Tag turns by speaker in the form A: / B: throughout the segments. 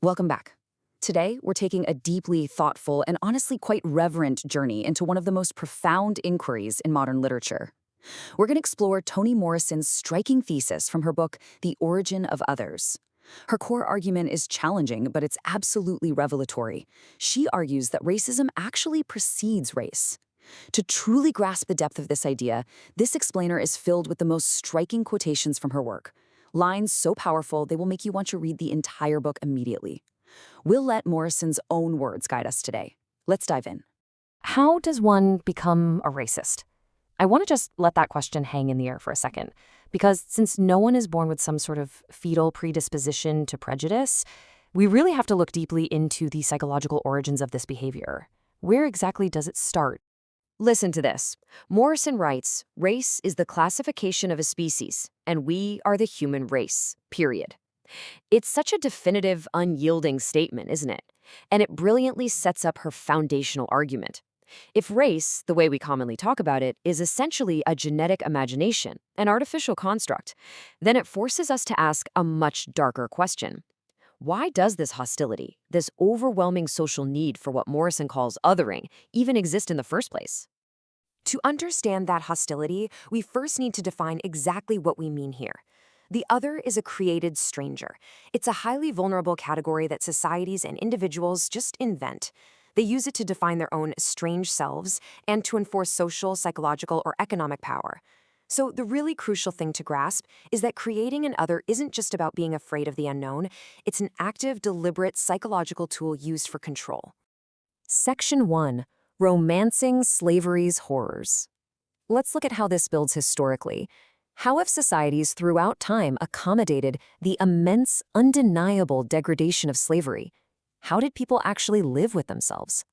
A: Welcome back. Today, we're taking a deeply thoughtful and honestly quite reverent journey into one of the most profound inquiries in modern literature. We're going to explore Toni Morrison's striking thesis from her book, The Origin of Others. Her core argument is challenging, but it's absolutely revelatory. She argues that racism actually precedes race. To truly grasp the depth of this idea, this explainer is filled with the most striking quotations from her work. Lines so powerful, they will make you want to read the entire book immediately. We'll let Morrison's own words guide us today. Let's dive in.
B: How does one become a racist? I want to just let that question hang in the air for a second, because since no one is born with some sort of fetal predisposition to prejudice, we really have to look deeply into the psychological origins of this behavior. Where exactly does it start?
C: Listen to this. Morrison writes, race is the classification of a species, and we are the human race, period. It's such a definitive, unyielding statement, isn't it? And it brilliantly sets up her foundational argument. If race, the way we commonly talk about it, is essentially a genetic imagination, an artificial construct, then it forces us to ask a much darker question. Why does this hostility, this overwhelming social need for what Morrison calls othering, even exist in the first place? To understand that hostility, we first need to define exactly what we mean here. The other is a created stranger. It's a highly vulnerable category that societies and individuals just invent. They use it to define their own strange selves and to enforce social, psychological, or economic power. So the really crucial thing to grasp is that creating an other isn't just about being afraid of the unknown. It's an active, deliberate psychological tool used for control.
B: Section 1. Romancing slavery's horrors. Let's look at how this builds historically. How have societies throughout time accommodated the immense, undeniable degradation of slavery? How did people actually live with themselves?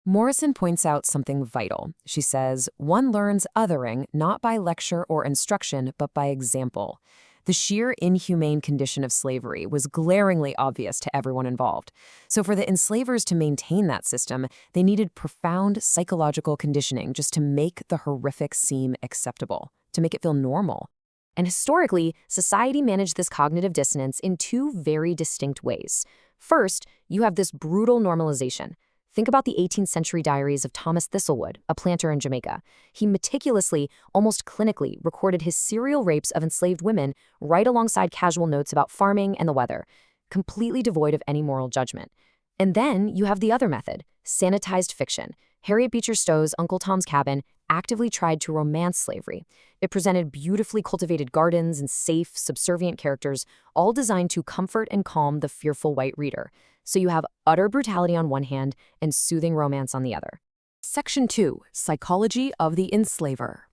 B: Morrison points out something vital. She says, one learns othering not by lecture or instruction, but by example. The sheer inhumane condition of slavery was glaringly obvious to everyone involved. So for the enslavers to maintain that system, they needed profound psychological conditioning just to make the horrific seem acceptable, to make it feel normal. And historically, society managed this cognitive dissonance in two very distinct ways. First, you have this brutal normalization. Think about the 18th century diaries of Thomas Thistlewood, a planter in Jamaica. He meticulously, almost clinically, recorded his serial rapes of enslaved women right alongside casual notes about farming and the weather, completely devoid of any moral judgment. And then you have the other method, sanitized fiction. Harriet Beecher Stowe's Uncle Tom's Cabin actively tried to romance slavery. It presented beautifully cultivated gardens and safe, subservient characters, all designed to comfort and calm the fearful white reader. So you have utter brutality on one hand and soothing romance on the other. Section 2. Psychology of the Enslaver.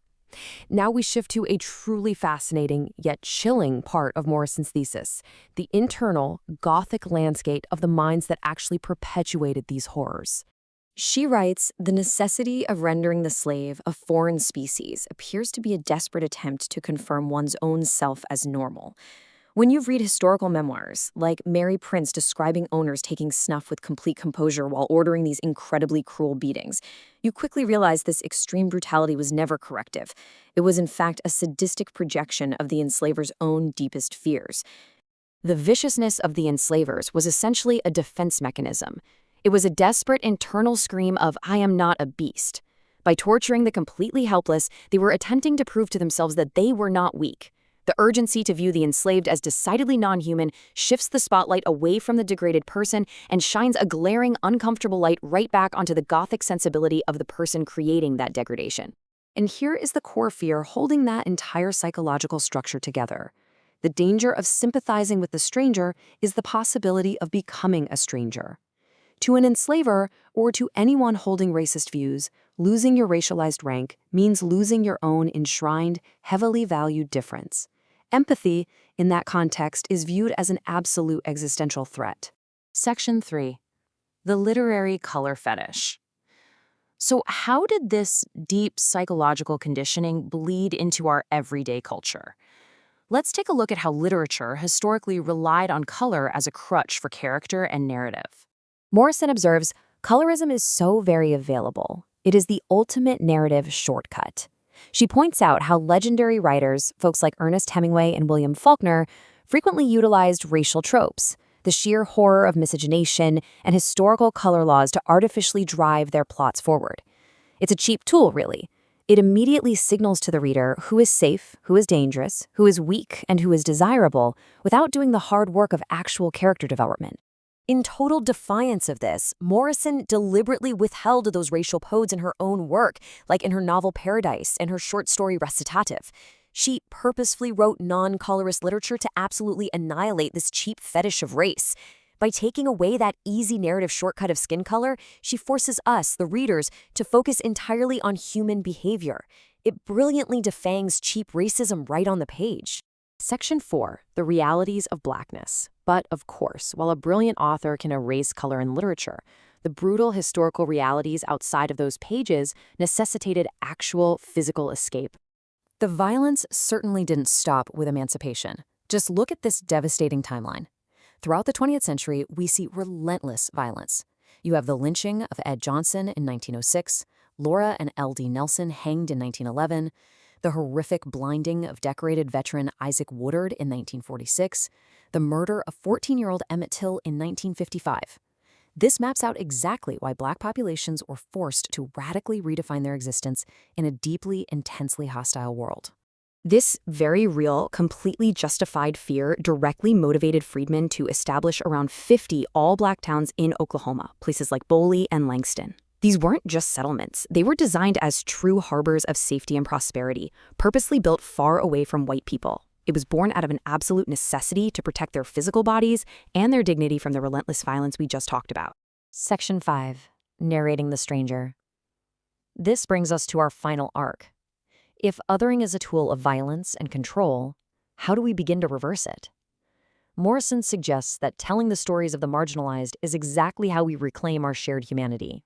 B: Now we shift to a truly fascinating yet chilling part of Morrison's thesis, the internal, Gothic landscape of the minds that actually perpetuated these horrors.
C: She writes, the necessity of rendering the slave a foreign species appears to be a desperate attempt to confirm one's own self as normal. When you read historical memoirs, like Mary Prince describing owners taking snuff with complete composure while ordering these incredibly cruel beatings, you quickly realize this extreme brutality was never corrective. It was in fact a sadistic projection of the enslaver's own deepest fears. The viciousness of the enslavers was essentially a defense mechanism. It was a desperate internal scream of, I am not a beast. By torturing the completely helpless, they were attempting to prove to themselves that they were not weak. The urgency to view the enslaved as decidedly non-human shifts the spotlight away from the degraded person and shines a glaring, uncomfortable light right back onto the Gothic sensibility of the person creating that degradation. And here is the core fear holding that entire psychological structure together. The danger of sympathizing with the stranger is the possibility of becoming a stranger. To an enslaver, or to anyone holding racist views, losing your racialized rank means losing your own enshrined, heavily valued difference. Empathy, in that context, is viewed as an absolute existential threat.
B: Section 3. The literary color fetish. So how did this deep psychological conditioning bleed into our everyday culture? Let's take a look at how literature historically relied on color as a crutch for character and narrative.
C: Morrison observes, colorism is so very available. It is the ultimate narrative shortcut. She points out how legendary writers, folks like Ernest Hemingway and William Faulkner, frequently utilized racial tropes.
B: the sheer horror of miscegenation, and historical color laws to artificially drive their plots forward. It's a cheap tool, really. It immediately signals to the reader who is safe, who is dangerous, who is weak, and who is desirable, without doing the hard work of actual character development. In total defiance of this, Morrison deliberately withheld those racial codes in her own work, like in her novel Paradise and her short story Recitative. She purposefully wrote non-colorist literature to absolutely annihilate this cheap fetish of race. By taking away that easy narrative shortcut of skin color, she forces us, the readers, to focus entirely on human behavior. It brilliantly defangs cheap racism right on the page. Section 4, the realities of blackness. But, of course, while a brilliant author can erase color in literature, the brutal historical realities outside of those pages necessitated actual physical escape.
A: The violence certainly didn't stop with emancipation. Just look at this devastating timeline. Throughout the 20th century, we see relentless violence. You have the lynching of Ed Johnson in 1906, Laura and L.D. Nelson hanged in 1911, the horrific blinding of decorated veteran Isaac Woodard in 1946, the murder of 14-year-old Emmett Till in 1955. This maps out exactly why Black populations were forced to radically redefine their existence in a deeply, intensely hostile world.
C: This very real, completely justified fear directly motivated freedmen to establish around 50 all-Black towns in Oklahoma, places like Boley and Langston. These weren't just settlements. They were designed as true harbors of safety and prosperity, purposely built far away from white people. It was born out of an absolute necessity to protect their physical bodies and their dignity from the relentless violence we just talked about.
B: Section 5, narrating the stranger. This brings us to our final arc. If othering is a tool of violence and control, how do we begin to reverse it? Morrison suggests that telling the stories of the marginalized is exactly how we reclaim our shared humanity.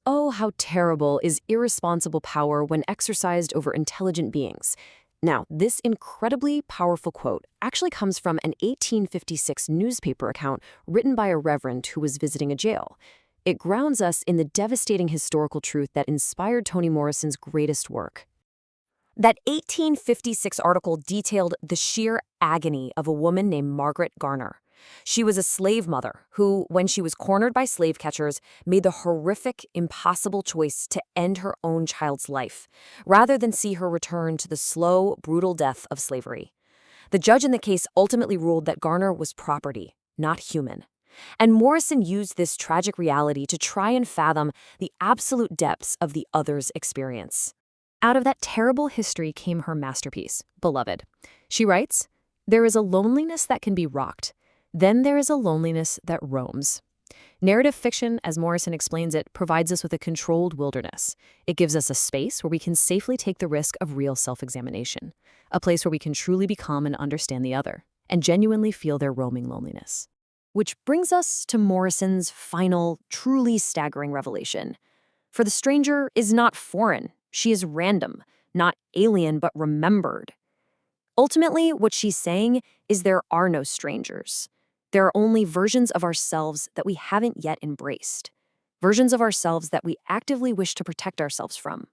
B: Oh, how terrible is irresponsible power when exercised over intelligent beings. Now, this incredibly powerful quote actually comes from an 1856 newspaper account written by a reverend who was visiting a jail. It grounds us in the devastating historical truth that inspired Toni Morrison's greatest work. That 1856 article detailed the sheer agony of a woman named Margaret Garner. She was a slave mother who, when she was cornered by slave catchers, made the horrific, impossible choice to end her own child's life, rather than see her return to the slow, brutal death of slavery. The judge in the case ultimately ruled that Garner was property, not human. And Morrison used this tragic reality to try and fathom the absolute depths of the other's experience. Out of that terrible history came her masterpiece, Beloved. She writes, "There is a loneliness that can be rocked. Then there is a loneliness that roams." Narrative fiction, as Morrison explains it, provides us with a controlled wilderness. It gives us a space where we can safely take the risk of real self-examination, a place where we can truly become and understand the other, and genuinely feel their roaming loneliness. Which brings us to Morrison's final, truly staggering revelation. For the stranger is not foreign. She is random, not alien, but remembered. Ultimately, what she's saying is there are no strangers. There are only versions of ourselves that we haven't yet embraced, versions of ourselves that we actively wish to protect ourselves from.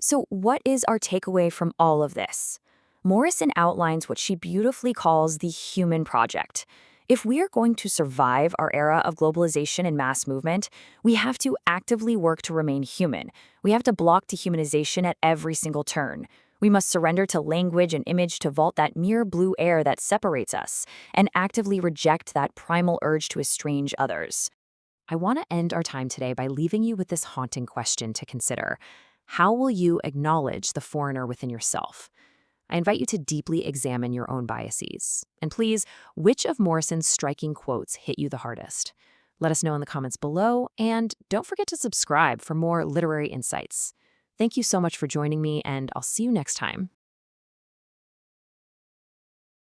B: So what is our takeaway from all of this? Morrison outlines what she beautifully calls the human project. If we are going to survive our era of globalization and mass movement, we have to actively work to remain human. We have to block dehumanization at every single turn. We must surrender to language and image to vault that mere blue air that separates us, and actively reject that primal urge to estrange others. I want to end our time today by leaving you with this haunting question to consider. How will you acknowledge the foreigner within yourself? I invite you to deeply examine your own biases. And please, which of Morrison's striking quotes hit you the hardest? Let us know in the comments below, and don't forget to subscribe for more literary insights. Thank you so much for joining me, and I'll see you next time.